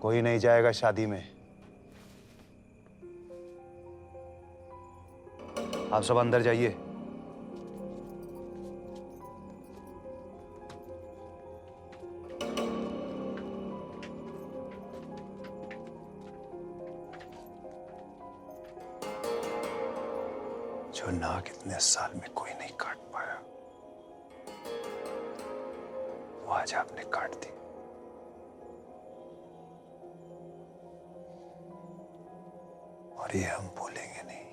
कोई नहीं जाएगा शादी में। आप सब अंदर जाइए। जो नाक इतने साल में कोई नहीं काट पाया, वो आज आपने काट दी। और ये हम भूलेंगे नहीं।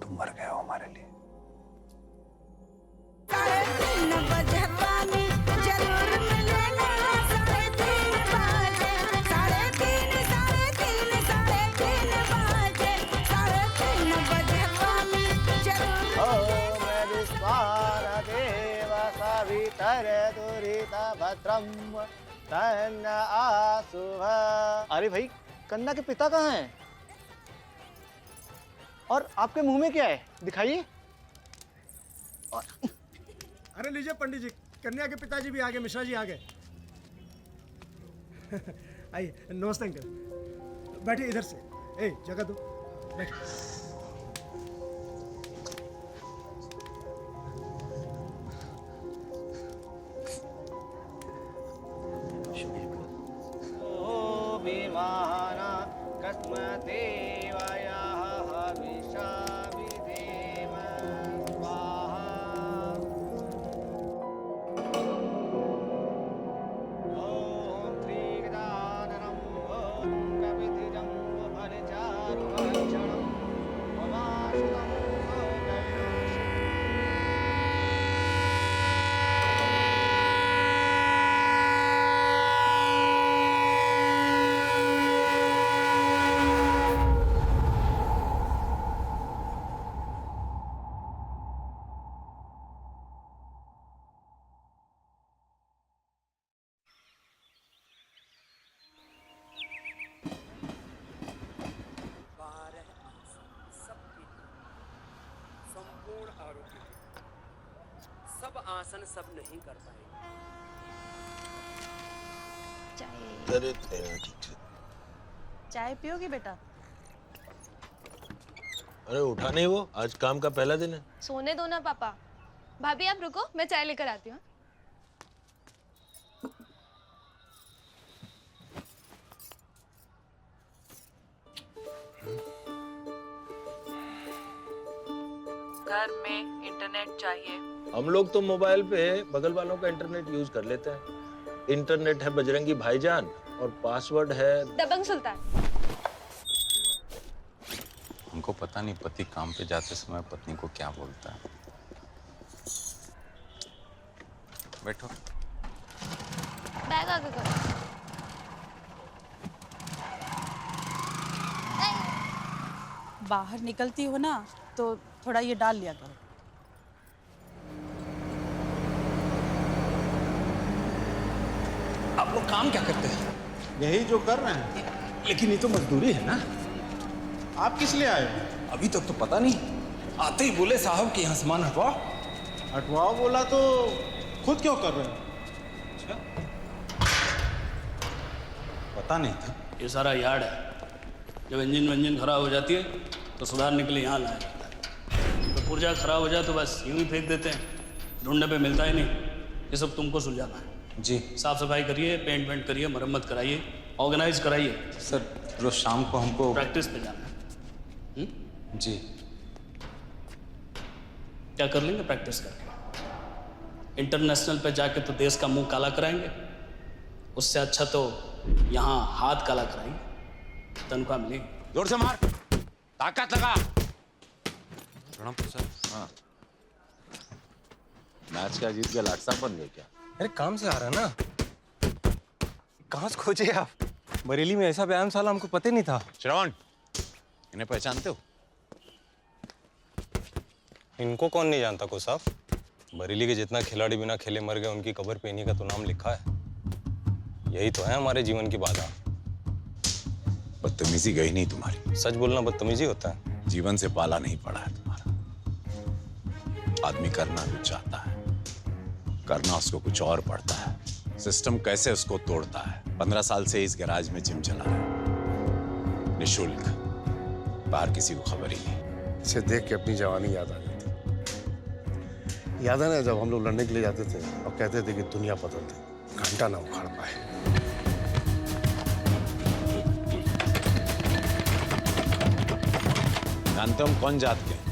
तुम मर गए हो हमारे लिए। अरे भाई, कन्या के पिता कहाँ हैं? और आपके मुंह में क्या है? दिखाइए। अरे लीजिए पंडित जी, कन्या के पिताजी भी आ गए, मिश्रा जी आ गए। आइए, नमस्ते अंकल। बैठिए इधर से। ए, जगह दो, बैठिए। सब आसन सब नहीं कर पाएंगे। चाय पियोगी बेटा? अरे उठा नहीं वो, आज काम का पहला दिन है। सोने दो ना पापा। भाभी आप रुको, मैं चाय लेकर आती हूँ। घर में इंटरनेट चाहिए। हम लोग तो मोबाइल पे बगल वालों का इंटरनेट यूज कर लेते हैं। इंटरनेट है बजरंगी भाईजान और पासवर्ड है दबंग सुल्तान। उनको पता नहीं पति काम पे जाते समय पत्नी को क्या बोलता है। बैठो। बैग आगे करो। बाहर निकलती हो ना तो थोड़ा ये डाल लिया करो। आप लोग काम क्या करते हैं? यही जो कर रहे हैं। लेकिन ये तो मजदूरी है ना। आप किस लिए आए हो? अभी तक तो पता नहीं, आते ही बोले साहब कि यहाँ सामान हटवाओ। हटवाओ बोला तो खुद क्यों कर रहे हो? अच्छा, पता नहीं था। ये सारा यार्ड है। जब इंजन वंजन खराब हो जाती है तो सुधारने के लिए यहाँ लाया जाता है। तो पुर्जा खराब हो जाए तो बस यूं ही फेंक देते हैं, ढूंढने पे मिलता ही नहीं। ये सब तुमको सुलझाना है। जी। साफ सफाई करिए, पेंट वेंट करिए, मरम्मत कराइए, ऑर्गेनाइज कराइए। सर रोज शाम को हमको प्रैक्टिस पे जाना है। जी। क्या कर लेंगे प्रैक्टिस करके? इंटरनेशनल पे जाके तो देश का मुंह काला कराएंगे। उससे अच्छा तो यहाँ हाथ काला कराएंगे, तनख्वाह मिलेगी। जोर से मार, ताकत लगा। प्रणाम सर। हाँ, मैच क्या जीत गया, लाट साहब बन गए क्या? अरे काम से आ रहा ना। कहाँ से खोजे आप? बरेली में ऐसा व्यायाम शाला हमको पता ही नहीं था। श्रवण, इन्हें पहचानते हो? इनको कौन नहीं जानता को साहब। बरेली के जितना खिलाड़ी बिना खेले मर गए उनकी कब्र पे इन्हीं का तो नाम लिखा है। यही तो है हमारे जीवन की बाधा। बदतमीजी गई नहीं तुम्हारी। सच बोलना बदतमीजी होता है? जीवन से पाला नहीं पड़ा है तुम्हारा। आदमी करना कुछ चाहता है, करना उसको कुछ और पड़ता है। सिस्टम कैसे उसको तोड़ता है। 15 साल से इस गैराज में जिम चला रहा है, निशुल्क, बाहर किसी को खबर ही नहीं। इसे देख के अपनी जवानी याद आ जाती। याद है ना जब हम लोग लड़ने के लिए जाते थे और कहते थे कि दुनिया बदल दे, घंटा ना उखाड़ पाए। जानते हो हम कौन जात के हैं?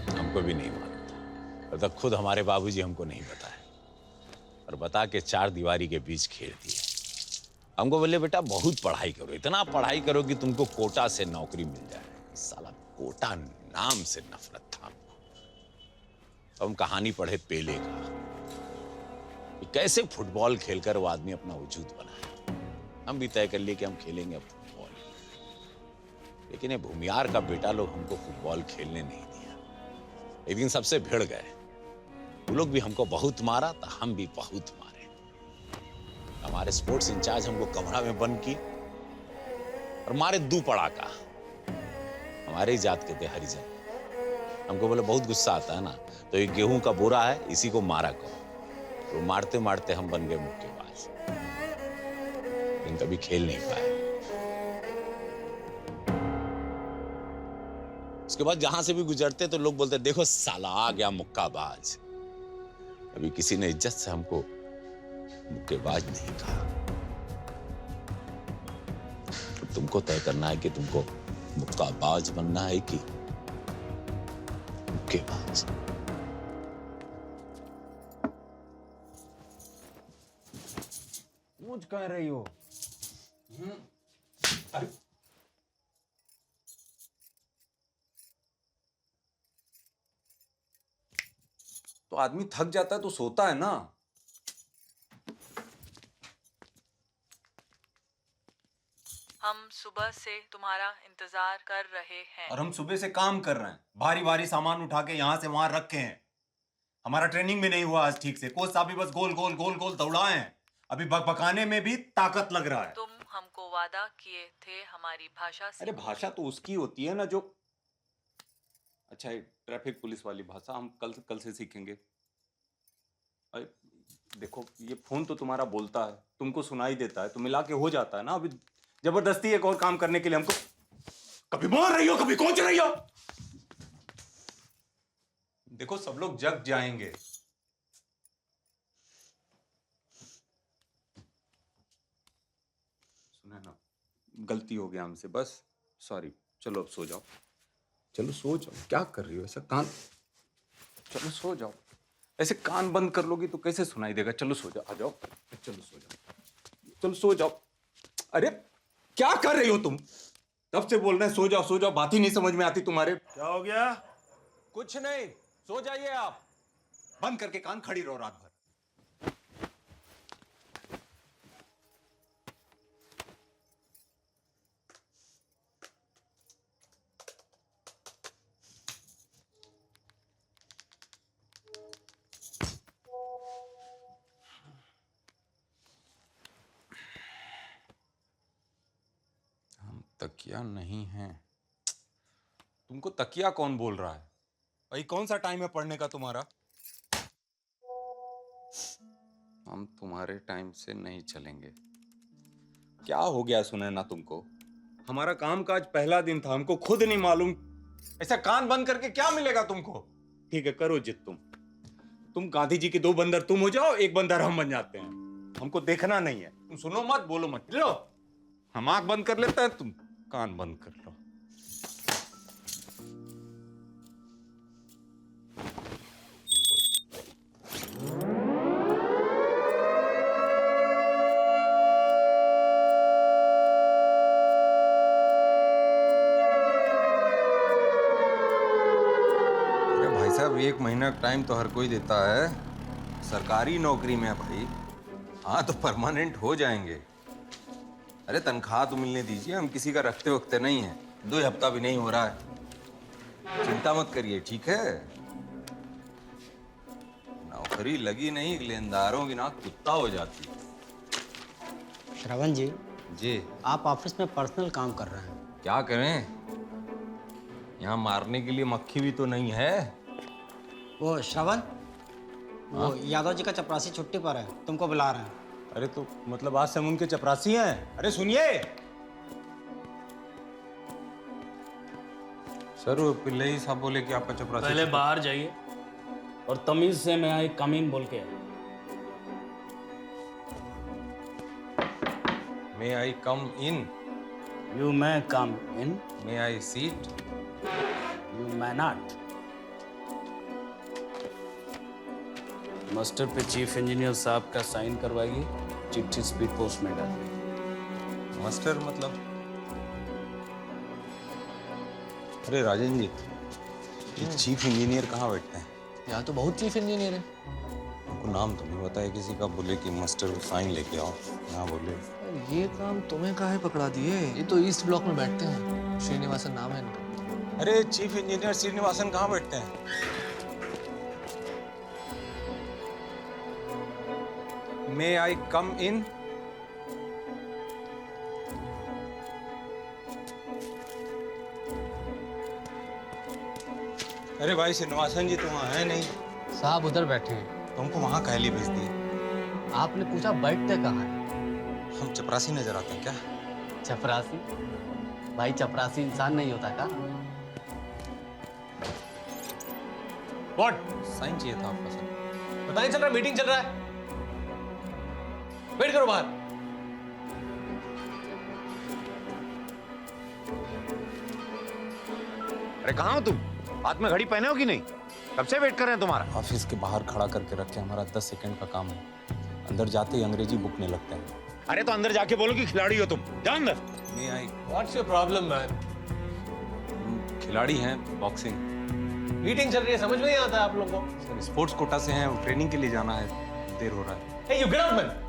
हमको भी नहीं मालूम था, और तब खुद हमारे बाबूजी हमको नहीं बताया, और बता के 4 दीवारी के बीच खेल दिए। हमको बोले बेटा बहुत पढ़ाई करो, इतना पढ़ाई करो कि तुमको कोटा से नौकरी मिल जाए। साला कोटा नाम से नफरत था हमको। तो हम कहानी पढ़े पेले का, कि कैसे फुटबॉल खेलकर वो आदमी अपना वजूद बनाया। हम भी तय कर लिए कि हम खेलेंगे अब फुटबॉल, लेकिन ये भूमियार का बेटा लोग हमको फुटबॉल खेलने नहीं दिया। एक दिन सबसे भिड़ गए, वो लोग भी हमको बहुत मारा तो हम भी बहुत मारे। हमारे स्पोर्ट्स इंचार्ज हमको कमरा में बंद की और मारे 2 पड़ाका। हमारे ही जात के थे, हरिजन। हमको बोले बहुत गुस्सा आता है ना, तो ये गेहूं का बोरा है, इसी को मारा करो। तो मारते मारते हम बन गए मुक्केबाज, लेकिन कभी खेल नहीं पाए। उसके बाद जहां से भी गुजरते तो लोग बोलते देखो साला आ गया मुक्काबाज। कभी किसी ने इज्जत से हमको मुक्केबाज नहीं कहा। तो तुमको तय करना है कि तुमको मुक्काबाज बनना है कि मुक्केबाज। मुझ कह रही हो? अरे तो आदमी थक जाता है तो सोता है ना। हम सुबह से तुम्हारा इंतजार कर रहे हैं। और हम सुबह से काम कर रहे हैं, भारी भारी सामान उठा के यहाँ से वहां रखे हैं। हमारा ट्रेनिंग भी नहीं हुआ आज ठीक से। कोच साहब भी बस गोल गोल गोल गोल दौड़ाए हैं। अभी बकबकाने में भी ताकत लग रहा है। तुम हमको वादा किए थे हमारी भाषा से। अरे भाषा तो उसकी होती है ना जो, अच्छा ये ट्रैफिक पुलिस वाली भाषा हम कल से सीखेंगे। अरे देखो ये फोन तो तुम्हारा बोलता है, तुमको सुनाई देता है, तो मिला के हो जाता है ना। अभी जबरदस्ती एक और काम करने के लिए हमको कभी मार रही हो कभी कोच रही हो। देखो सब लोग जग जाएंगे। सुना ना, गलती हो गया हमसे, बस सॉरी। चलो अब सो जाओ, चलो सो जाओ। क्या कर रही हो ऐसा कान, चलो सो जाओ। ऐसे कान बंद कर लोगी तो कैसे सुनाई देगा। चलो सो जाओ, आ जाओ, चलो सो जाओ, चलो सो जाओ। अरे क्या कर रही हो तुम? तब से बोल रहे हैं सो जाओ सो जाओ, बात ही नहीं समझ में आती तुम्हारे। क्या हो गया? कुछ नहीं, सो जाइए आप। बंद करके कान खड़ी रहो रात भर। तकिया नहीं है। तुमको तकिया कौन बोल रहा है भाई? कौन सा टाइम है पढ़ने का तुम्हारा? हम तुम्हारे टाइम से नहीं चलेंगे। क्या हो गया सुने ना तुमको? हमारा काम काज पहला दिन था, हमको खुद नहीं मालूम। ऐसा कान बंद करके क्या मिलेगा तुमको? ठीक है करो जिद तुम गांधी जी के 2 बंदर तुम हो जाओ, 1 बंदर हम बन जाते हैं। हमको देखना नहीं है। तुम सुनो मत, बोलो मत। लो हम आंख बंद कर लेते हैं, तुम कान बंद कर लो। अरे भाई साहब 1 महीना टाइम तो हर कोई देता है। सरकारी नौकरी में है भाई। हाँ तो परमानेंट हो जाएंगे। अरे तनख्वाह तो मिलने दीजिए, हम किसी का रखते वक्ते नहीं है। 2 हफ्ता भी नहीं हो रहा है, चिंता मत करिए ठीक है। नौकरी लगी नहीं, लेनदारों की नाक कुत्ता हो जाती है। श्रवण जी, जी आप ऑफिस में पर्सनल काम कर रहे हैं। क्या करें, यहाँ मारने के लिए मक्खी भी तो नहीं है। वो श्रवण, वो यादव जी का चपरासी छुट्टी पर है, तुमको बुला रहे हैं। अरे तो मतलब आज से हम उनके चपरासी हैं? अरे सुनिए सर, वो पिल्लई साहब बोले कि आपका चपरासी पहले बाहर जाइए और तमीज से मैं आई कमीन बोल के। May I come in? You may come in. May I sit? You may not. Master पे चीफ इंजीनियर साहब का साइन करवाइए, चिट्ठी स्पीड पोस्ट में डालिए। मास्टर मतलब? अरे राजन जी, ये चीफ इंजीनियर कहाँ बैठते हैं? यहाँ तो बहुत चीफ इंजीनियर है। उनको नाम तो नहीं बताया किसी का, बोले कि मास्टर साइन लेके आओ। यहाँ बोले ये काम तुम्हें काहे पकड़ा दिए? ये तो ईस्ट ब्लॉक में बैठते हैं, श्रीनिवासन नाम है इनका। अरे चीफ इंजीनियर श्रीनिवासन कहाँ बैठते हैं? मे आई कम इन? अरे भाई श्रीनिवासन जी तो वहाँ है नहीं। साहब उधर बैठे हैं। तुमको वहाँ काहे लिए भेज दिए? आपने पूछा बैठते कहाँ है? हम चपरासी नजर आते हैं क्या? चपरासी? भाई चपरासी इंसान नहीं होता का? व्हाट? साइन चाहिए था आपका सर। पता नहीं चल रहा, मीटिंग चल रहा है। वेट करो बाहर। अरे कहाँ हो तुम? हाथ में घड़ी पहने हो कि नहीं? कब से वेट कर रहे हैं तुम्हारा? ऑफिस के बाहर खड़ा करके रखे, हमारा 10 सेकंड का काम है। अंदर जाते ही अंग्रेजी बुकने लगते हैं। अरे तो अंदर जाके बोलो कि खिलाड़ी हो तुम। जाओ अंदर। May I? What's your problem man? खिलाड़ी हैं, बॉक्सिंग। मीटिंग चल रही है, समझ में नहीं आता आप लोगों को? सर स्पोर्ट्स कोटा से हैं, ट्रेनिंग के लिए जाना है, देर हो रहा है। Hey, you get out, man.